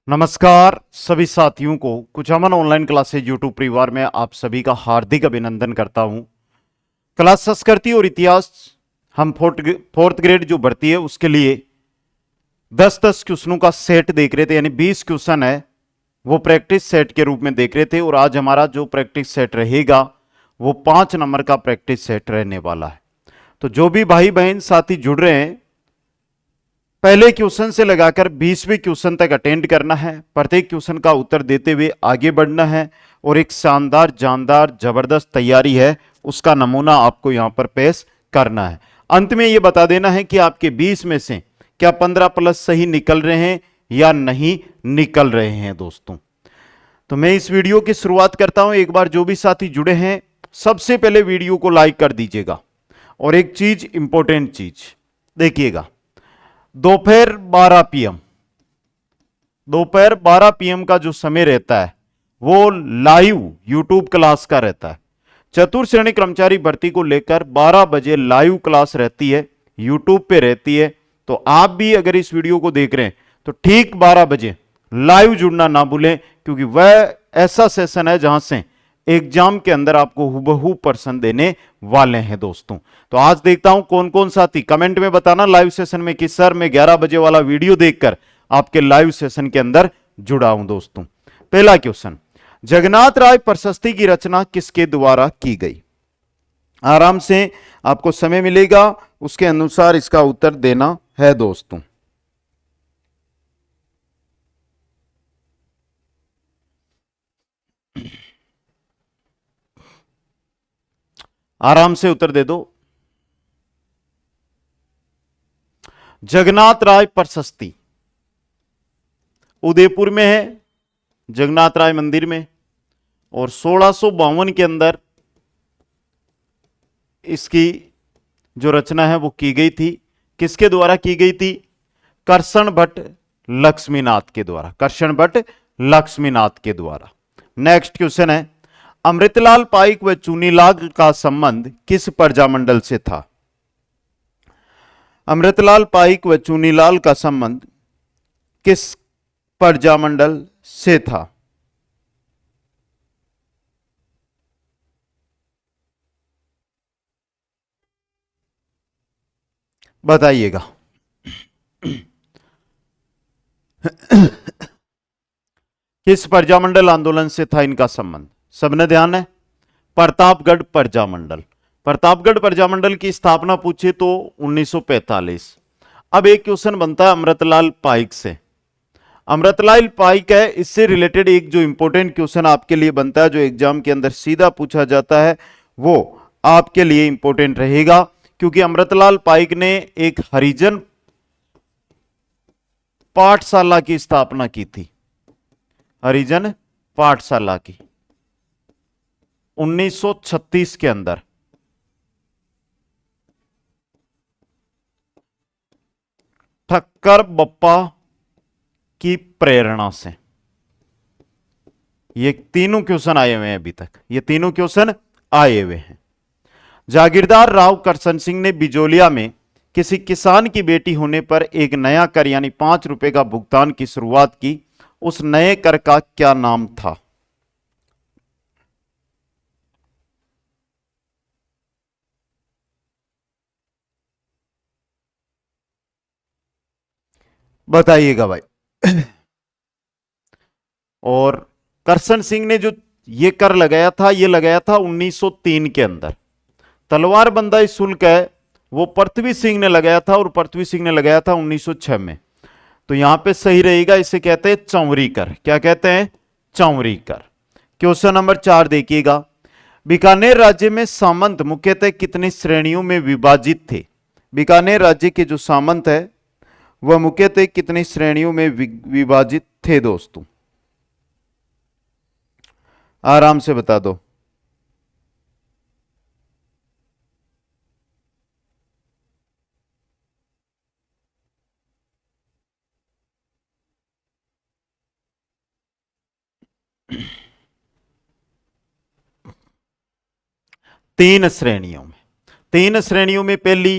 नमस्कार सभी साथियों को कुछ अमन ऑनलाइन क्लासेज यूट्यूब परिवार में आप सभी का हार्दिक अभिनंदन करता हूं। क्लास संस्कृति और इतिहास हम फोर्थ ग्रेड जो भर्ती है उसके लिए 10-10 क्वेश्चनों का सेट देख रहे थे, यानी 20 क्वेश्चन है वो प्रैक्टिस सेट के रूप में देख रहे थे। और आज हमारा जो प्रैक्टिस सेट रहेगा वो 5 नंबर का प्रैक्टिस सेट रहने वाला है। तो जो भी भाई बहन साथी जुड़ रहे हैं, पहले क्वेश्चन से लगाकर 20वें क्वेश्चन तक अटेंड करना है, प्रत्येक क्वेश्चन का उत्तर देते हुए आगे बढ़ना है और एक शानदार जानदार जबरदस्त तैयारी है उसका नमूना आपको यहां पर पेश करना है। अंत में यह बता देना है कि आपके 20 में से क्या 15 प्लस सही निकल रहे हैं या नहीं निकल रहे हैं दोस्तों। तो मैं इस वीडियो की शुरुआत करता हूं। एक बार जो भी साथी जुड़े हैं सबसे पहले वीडियो को लाइक कर दीजिएगा। और एक चीज इंपॉर्टेंट चीज देखिएगा, दोपहर 12 पीएम का जो समय रहता है वो लाइव यूट्यूब क्लास का रहता है। चतुर्थ श्रेणी कर्मचारी भर्ती को लेकर 12 बजे लाइव क्लास रहती है, यूट्यूब पे रहती है। तो आप भी अगर इस वीडियो को देख रहे हैं तो ठीक 12 बजे लाइव जुड़ना ना भूलें, क्योंकि वह ऐसा सेशन है जहां से एग्जाम के अंदर आपको हुबहू प्रश्न देने वाले हैं दोस्तों। तो आज देखता हूं कौन कौन साथी कमेंट में बताना लाइव सेशन में कि सर मैं 11 बजे वाला वीडियो देखकर आपके लाइव सेशन के अंदर जुड़ा हूं दोस्तों। पहला क्वेश्चन, जगन्नाथ राय प्रशस्ति की रचना किसके द्वारा की गई। आराम से आपको समय मिलेगा, उसके अनुसार इसका उत्तर देना है दोस्तों। आराम से उत्तर दे दो। जगन्नाथ राय प्रशस्ति उदयपुर में है, जगन्नाथ राय मंदिर में, और 1652 के अंदर इसकी जो रचना है वो की गई थी। किसके द्वारा की गई थी? कर्षण भट्ट लक्ष्मीनाथ के द्वारा, कर्षण भट्ट लक्ष्मीनाथ के द्वारा। नेक्स्ट क्वेश्चन है, अमृतलाल पाइक व चुनीलाल का संबंध किस प्रजामंडल से था। अमृतलाल पाइक व चुनीलाल का संबंध किस प्रजामंडल से था? बताइएगा। किस प्रजामंडल आंदोलन से था इनका संबंध? सबने ध्यान है, प्रतापगढ़ प्रजामंडल। प्रतापगढ़ प्रजामंडल की स्थापना पूछे तो 1945। अब एक क्वेश्चन बनता है अमृतलाल पाइक से। अमृतलाल पाइक है, इससे रिलेटेड एक जो इंपॉर्टेंट क्वेश्चन आपके लिए बनता है, जो एग्जाम के अंदर सीधा पूछा जाता है, वो आपके लिए इंपॉर्टेंट रहेगा, क्योंकि अमृतलाल पाइक ने एक हरिजन पाठशाला की स्थापना की थी, हरिजन पाठशाला की 1936 के अंदर। ठक्कर बप्पा की प्रेरणा से। ये तीनों क्वेश्चन आए हुए हैं, अभी तक ये तीनों क्वेश्चन आए हुए हैं। जागीरदार राव करशन सिंह ने बिजोलिया में किसी किसान की बेटी होने पर एक नया कर यानी 5 रुपए का भुगतान की शुरुआत की। उस नए कर का क्या नाम था? बताइएगा भाई। और करशन सिंह ने जो ये कर लगाया था, ये लगाया था 1903 के अंदर। तलवारबंदी शुल्क है वो पृथ्वी सिंह ने लगाया था, और पृथ्वी सिंह ने लगाया था 1906 में। तो यहां पे सही रहेगा, इसे कहते हैं चौवरी कर। क्या कहते हैं? चौवरी कर। क्वेश्चन नंबर 4 देखिएगा, बीकानेर राज्य में सामंत मुख्यतः कितनी श्रेणियों में विभाजित थे। बीकानेर राज्य के जो सामंत है वह मुख्यतः कितनी श्रेणियों में विभाजित थे दोस्तों? आराम से बता दो। तीन श्रेणियों में। तीन श्रेणियों में पहली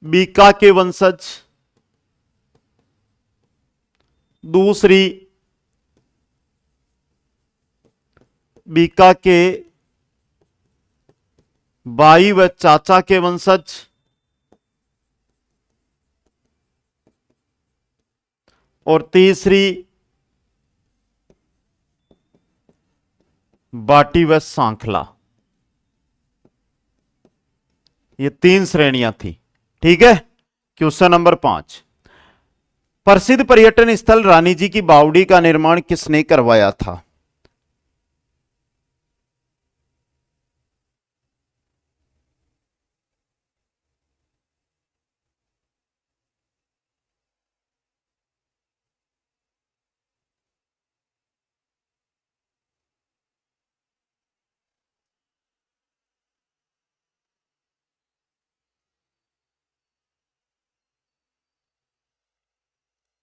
बीका के वंशज, दूसरी बीका के भाई व चाचा के वंशज, और तीसरी बाटी व सांखला। ये तीन श्रेणियां थी। ठीक है। क्वेश्चन नंबर 5, प्रसिद्ध पर्यटन स्थल रानी जी की बावड़ी का निर्माण किसने करवाया था?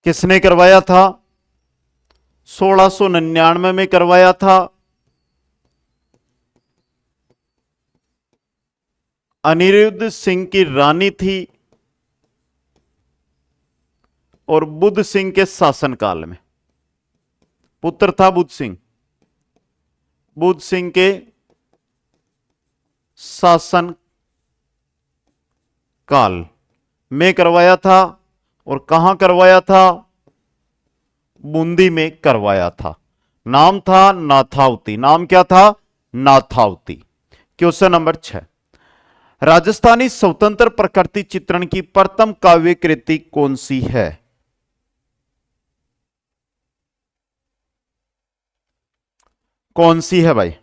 किसने करवाया था? 1699 में करवाया था। अनिरुद्ध सिंह की रानी थी और बुद्ध सिंह के शासनकाल में। पुत्र था बुद्ध सिंह, बुद्ध सिंह के शासन काल में करवाया था। और कहां करवाया था? बूंदी में करवाया था। नाम था नाथावती। नाम क्या था? नाथावती। क्वेश्चन नंबर 6, राजस्थानी स्वतंत्र प्रकृति चित्रण की प्रथम काव्य कृति कौन सी है? कौन सी है भाई?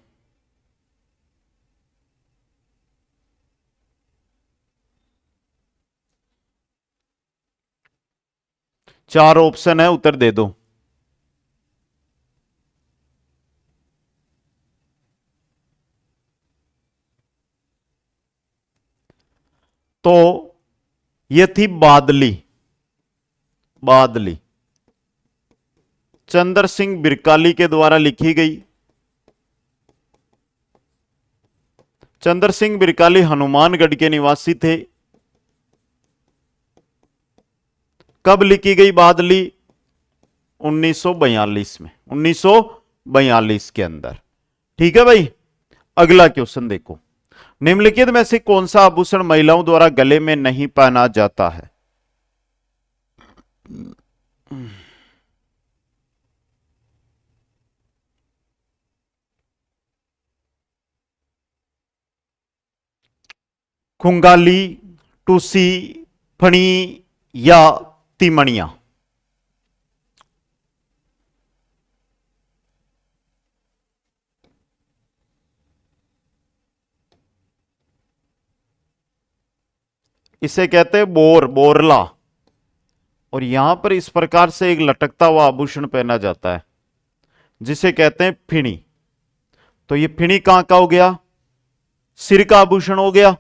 चार ऑप्शन है, उत्तर दे दो। तो यह थी बादली। बादली चंद्र सिंह बिरकाली के द्वारा लिखी गई। चंद्र सिंह बिरकाली हनुमानगढ़ के निवासी थे। कब लिखी गई बादली? 1942 में, 1942 के अंदर। ठीक है भाई। अगला क्वेश्चन देखो, निम्नलिखित में से कौन सा आभूषण महिलाओं द्वारा गले में नहीं पहना जाता है? खुंगाली, टूसी, फणी या तिमणिया? इसे कहते हैं बोर, बोरला। और यहां पर इस प्रकार से एक लटकता हुआ आभूषण पहना जाता है जिसे कहते हैं फिणी। तो ये फिणी कहां का हो गया? सिर का आभूषण हो गया।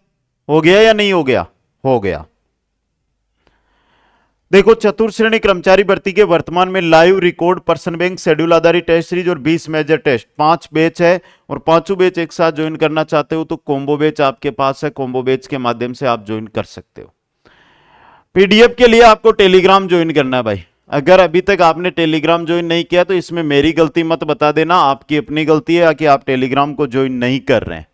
हो गया या नहीं हो गया? हो गया। देखो, चतुर्थ श्रेणी कर्मचारी भर्ती के वर्तमान में live record person bank schedule आधारित टेस्ट सीरीज और 20 मेजर टेस्ट 5 बैच है। और पांचों बैच एक साथ ज्वाइन करना चाहते हो तो कॉम्बो बैच आपके पास है। कॉम्बो बैच के माध्यम से आप ज्वाइन कर सकते हो। पीडीएफ के लिए आपको टेलीग्राम ज्वाइन करना है भाई। अगर अभी तक आपने टेलीग्राम ज्वाइन नहीं किया तो इसमें मेरी गलती मत बता देना, आपकी अपनी गलती है कि आप टेलीग्राम को ज्वाइन नहीं कर रहे हैं।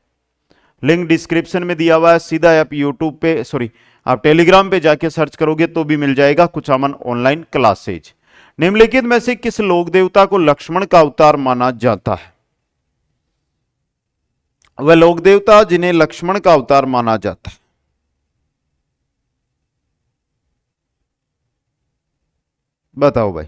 लिंक डिस्क्रिप्शन में दिया हुआ है, सीधा आप यूट्यूब पे आप टेलीग्राम पे जाके सर्च करोगे तो भी मिल जाएगा कुचामन ऑनलाइन क्लासेज। निम्नलिखित में से किस लोक देवता को लक्ष्मण का अवतार माना जाता है? वह लोक देवता जिन्हें लक्ष्मण का अवतार माना जाता है। बताओ भाई।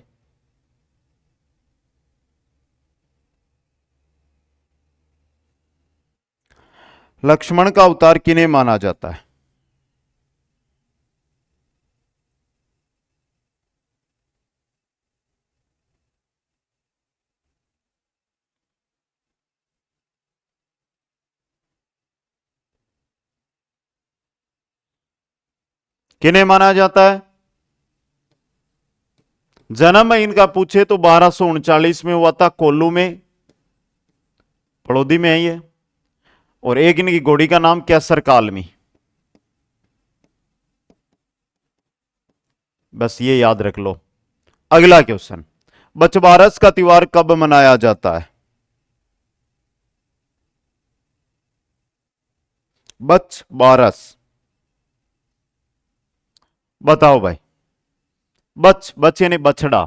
लक्ष्मण का अवतार किन्हें माना जाता है? किन्हें माना जाता है? जन्म इनका पूछे तो 1239 में हुआ था, कोल्लू में, पड़ोदी में है ये। और एक इनकी घोड़ी का नाम कैसर कालमी। बस ये याद रख लो। अगला क्वेश्चन, बछबारस का त्योहार कब मनाया जाता है? बछबारस, बताओ भाई। बच यानी बछड़ा।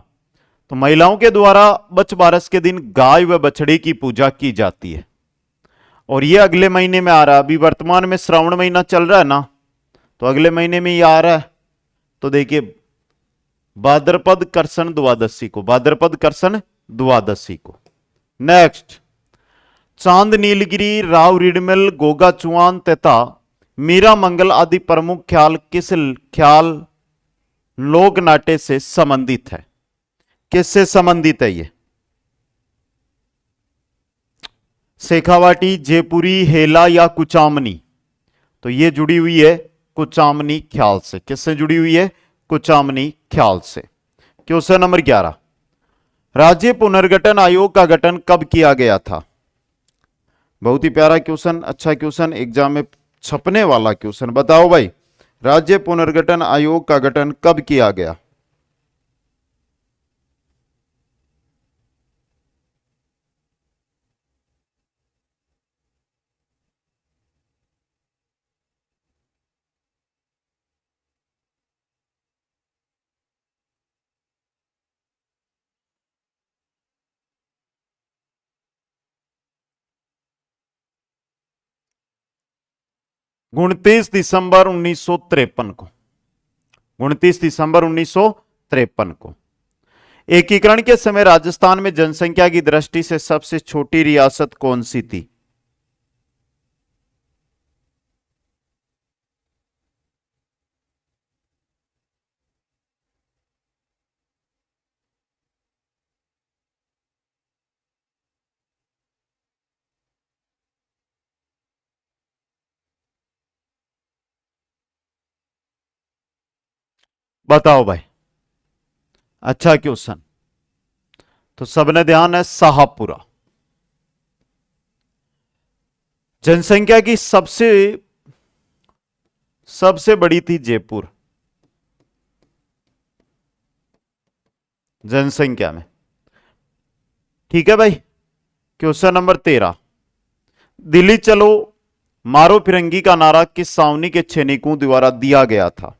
तो महिलाओं के द्वारा बछबारस के दिन गाय व बछड़े की पूजा की जाती है। और ये अगले महीने में आ रहा है। अभी वर्तमान में श्रावण महीना चल रहा है ना, तो अगले महीने में ये आ रहा है। तो देखिए, भाद्रपद करसन द्वादशी को, भाद्रपद करसन द्वादशी को। नेक्स्ट, चांद नीलगिरी, राव रिडमिल, गोगा चुआन तथा मीरा मंगल आदि प्रमुख ख्याल किस ख्याल लोक नाट्य से संबंधित है? किससे संबंधित है ये? शेखावाटी, जयपुरी, हेला या कुचामनी? तो ये जुड़ी हुई है कुचामनी ख्याल से। किससे जुड़ी हुई है? कुचामनी ख्याल से। क्वेश्चन नंबर 11, राज्य पुनर्गठन आयोग का गठन कब किया गया था? बहुत ही प्यारा क्वेश्चन, अच्छा क्वेश्चन, एग्जाम में छपने वाला क्वेश्चन। बताओ भाई, राज्य पुनर्गठन आयोग का गठन कब किया गया? उनतीस दिसंबर 1953 को। 29 दिसंबर 1953 को। एकीकरण के समय राजस्थान में जनसंख्या की दृष्टि से सबसे छोटी रियासत कौन सी थी? बताओ भाई, अच्छा क्वेश्चन। तो सबने ध्यान है, शाहपुरा। जनसंख्या की सबसे सबसे बड़ी थी जयपुर, जनसंख्या में। ठीक है भाई। क्वेश्चन नंबर 13, दिल्ली चलो मारो फिरंगी का नारा किस सावनी के सैनिकों द्वारा दिया गया था?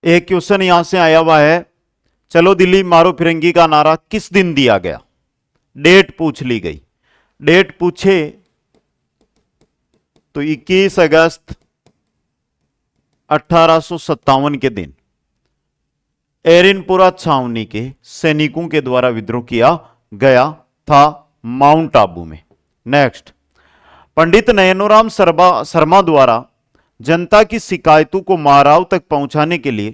एक क्वेश्चन यहां से आया हुआ है, चलो दिल्ली मारो फिरंगी का नारा किस दिन दिया गया? डेट पूछ ली गई। डेट पूछे तो 21 अगस्त 1857 के दिन एरिनपुरा छावनी के सैनिकों के द्वारा विद्रोह किया गया था, माउंट आबू में। नेक्स्ट, पंडित नयनोराम शर्मा द्वारा जनता की शिकायतों को महाराव तक पहुंचाने के लिए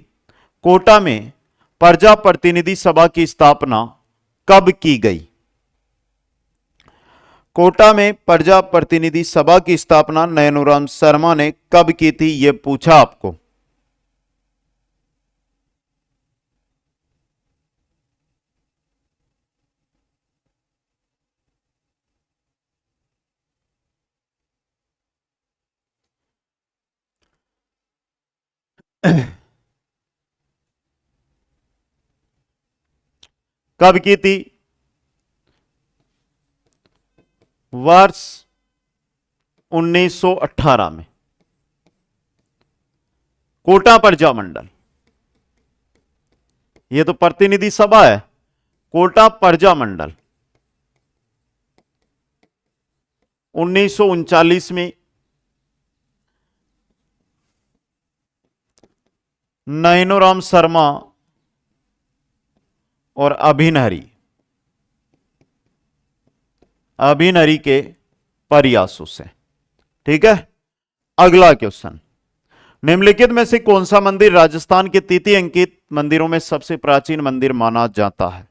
कोटा में प्रजा प्रतिनिधि सभा की स्थापना कब की गई? कोटा में प्रजा प्रतिनिधि सभा की स्थापना नयनोराम शर्मा ने कब की थी, यह पूछा आपको। कब की थी? वर्ष 1918 में। कोटा प्रजा मंडल, यह तो प्रतिनिधि सभा है। कोटा प्रजा मंडल 1939 में नयनोराम शर्मा और अभिनरी के प्रयासों से। ठीक है। अगला क्वेश्चन, निम्नलिखित में से कौन सा मंदिर राजस्थान के तृतीय अंकित मंदिरों में सबसे प्राचीन मंदिर माना जाता है?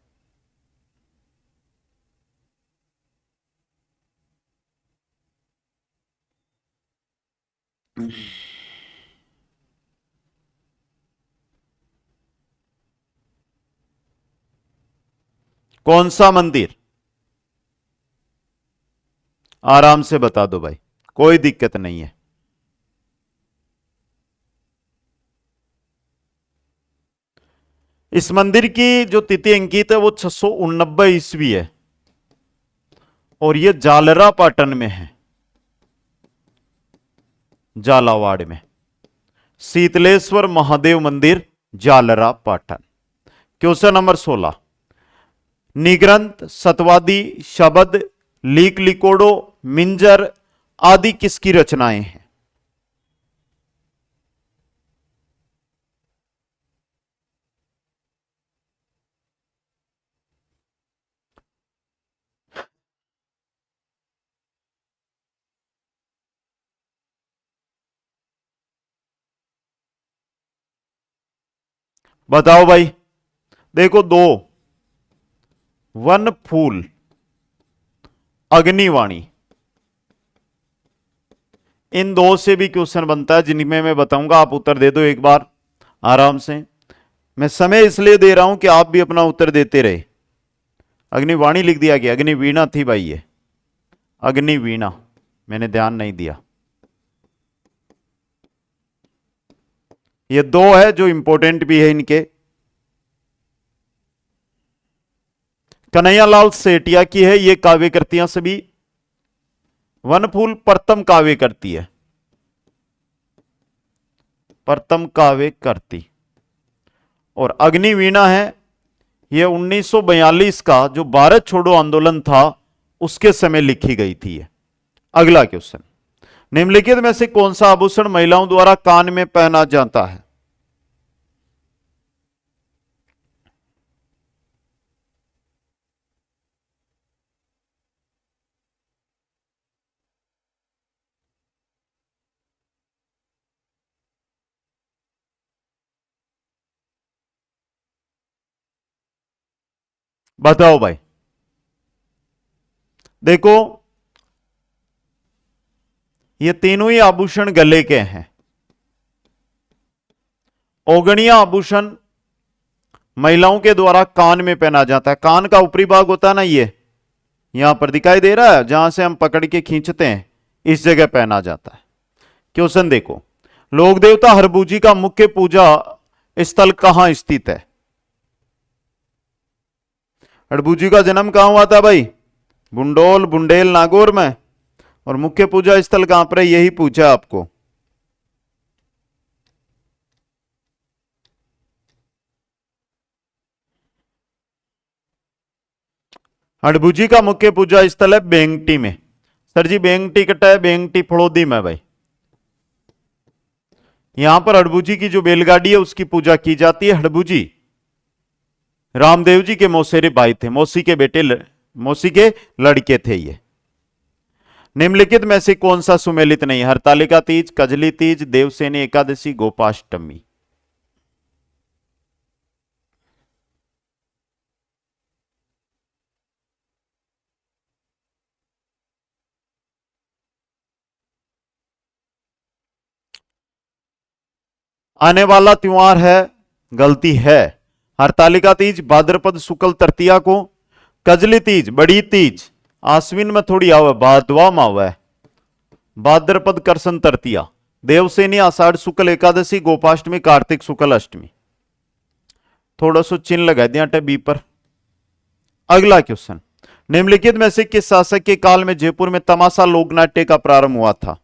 कौन सा मंदिर? आराम से बता दो भाई, कोई दिक्कत नहीं है। इस मंदिर की जो तिथि अंकित है वो 689 ईस्वी है और ये जालरा पाटन में है, झालावाड़ में शीतलेश्वर महादेव मंदिर, जालरा पाटन। क्वेश्चन नंबर 16, निग्रंथ, सतवादी, शबद, लीक लिकोडो, मिंजर आदि किसकी रचनाएं हैं? बताओ भाई। देखो, दो, वन फूल, अग्निवाणी, इन दो से भी क्वेश्चन बनता है जिनमें मैं बताऊंगा, आप उत्तर दे दो एक बार आराम से। मैं समय इसलिए दे रहा हूं कि आप भी अपना उत्तर देते रहे। अग्निवाणी लिख दिया गया, अग्निवीणा थी भाई, ये अग्निवीणा, मैंने ध्यान नहीं दिया। ये दो है जो इंपॉर्टेंट भी है इनके। कन्हैयालाल सेठिया की है ये काव्य कृतियां सभी। वनफूल प्रथम काव्य करती है, प्रथम काव्य करती। और अग्निवीणा है ये 1942 का जो भारत छोड़ो आंदोलन था उसके समय लिखी गई थी ये। अगला क्वेश्चन, निम्नलिखित में से कौन सा आभूषण महिलाओं द्वारा कान में पहना जाता है? बताओ भाई। देखो, ये तीनों ही आभूषण गले के हैं। औगणिया आभूषण महिलाओं के द्वारा कान में पहना जाता है। कान का ऊपरी भाग होता है ना, ये यहां पर दिखाई दे रहा है, जहां से हम पकड़ के खींचते हैं, इस जगह पहना जाता है। क्वेश्चन देखो, लोक देवता हरबूजी का मुख्य पूजा स्थल कहां स्थित है? हरबूजी का जन्म कहां हुआ था भाई? बुंडोल, बुंडेल, नागौर में। और मुख्य पूजा स्थल कहां पर है, यही पूछा आपको। हड़बूजी का मुख्य पूजा स्थल है बेंगटी में। सर जी बेंगटी कटा है, बेंगटी फड़ोदी में भाई। यहां पर हड़बूजी की जो बैलगाड़ी है उसकी पूजा की जाती है। हड़बूजी रामदेव जी के मौसेरे भाई थे, मौसी के बेटे, मौसी के लड़के थे ये। निम्नलिखित में से कौन सा सुमेलित नहीं? हरतालिका तीज, कजली तीज, देवसेनी एकादशी, गोपाष्टमी। आने वाला त्योहार है, गलती है। हरतालिका तीज भाद्रपद शुक्ल तृतीया को, कजली तीज बड़ी तीज आश्विन में थोड़ी आवे, भादवा में आवे, भाद्रपद करसन तृतीया, देवसेनी आषाढ़ शुक्ल एकादशी, गोपाष्टमी कार्तिक शुक्ल अष्टमी। थोड़ा सा चिन्ह लगा दिया टी पर। अगला क्वेश्चन, निम्नलिखित में से किस शासक के काल में जयपुर में तमाशा लोकनाट्य का प्रारंभ हुआ था?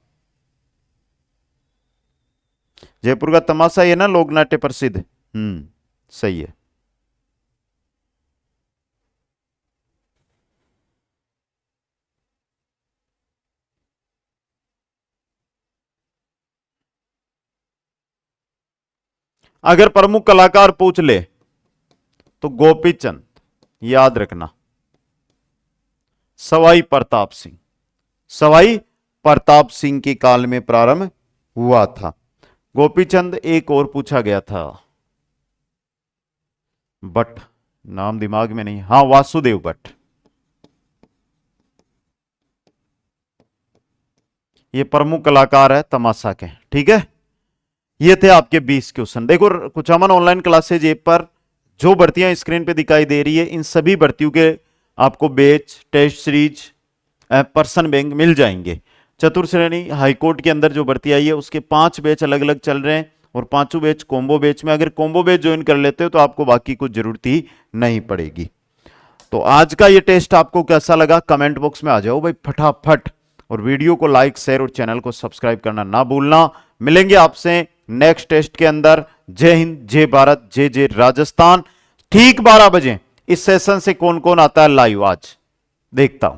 जयपुर का तमाशा ये ना लोकनाट्य प्रसिद्ध। सही है। अगर प्रमुख कलाकार पूछ ले तो गोपीचंद, याद रखना। सवाई प्रताप सिंह, सवाई प्रताप सिंह के काल में प्रारंभ हुआ था। गोपीचंद, एक और पूछा गया था भट्ट, नाम दिमाग में नहीं, हां वासुदेव भट्ट। ये प्रमुख कलाकार है तमाशा के, ठीक है। ये थे आपके 20 क्वेश्चन। देखो, कुचामन ऑनलाइन क्लासेज ऐप पर जो भर्तियां स्क्रीन पे दिखाई दे रही है, इन सभी भर्तियों के आपको बैच, टेस्ट सीरीज, पर्सन बैंक मिल जाएंगे। चतुर्थ श्रेणी हाईकोर्ट के अंदर जो भर्ती आई है उसके 5 बैच अलग अलग चल रहे हैं और 5 बैच कॉम्बो बैच में। अगर कॉम्बो बैच ज्वाइन कर लेते हो तो आपको बाकी कुछ जरूरत ही नहीं पड़ेगी। तो आज का ये टेस्ट आपको कैसा लगा कमेंट बॉक्स में आ जाओ भाई फटाफट, और वीडियो को लाइक शेयर और चैनल को सब्सक्राइब करना ना भूलना। मिलेंगे आपसे नेक्स्ट टेस्ट के अंदर। जय हिंद, जय भारत, जय जय राजस्थान। ठीक 12 बजे इस सेशन से कौन कौन आता है लाइव आज देखता हूं।